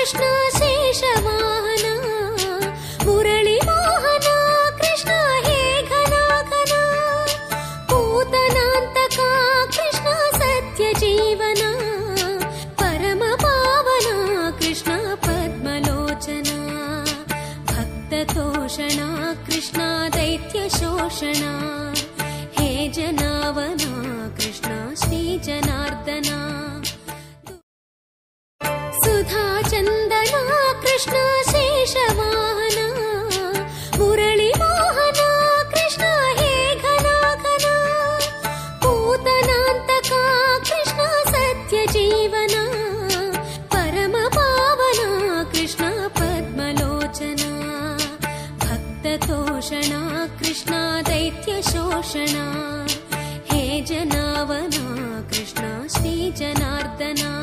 कृष्ण शेषवाहन मुरली मोहन कृष्ण हे घना घना पूतनान्तका कृष्ण सत्य जीवना परम पावना कृष्ण पद्मलोचना भक्ततोषणा कृष्ण दैत्य शोषणा हे जनावना कृष्ण श्री जनार्दना सुधा चंदना कृष्ण शेषवाहन मुरली मोहन कृष्ण हे घना घना पूतनान्तका कृष्ण सत्य जीवना परम पावना कृष्ण पद्मलोचना भक्ततोषणा कृष्ण दैत्य शोषणा हे जनावना कृष्ण श्री जनार्दना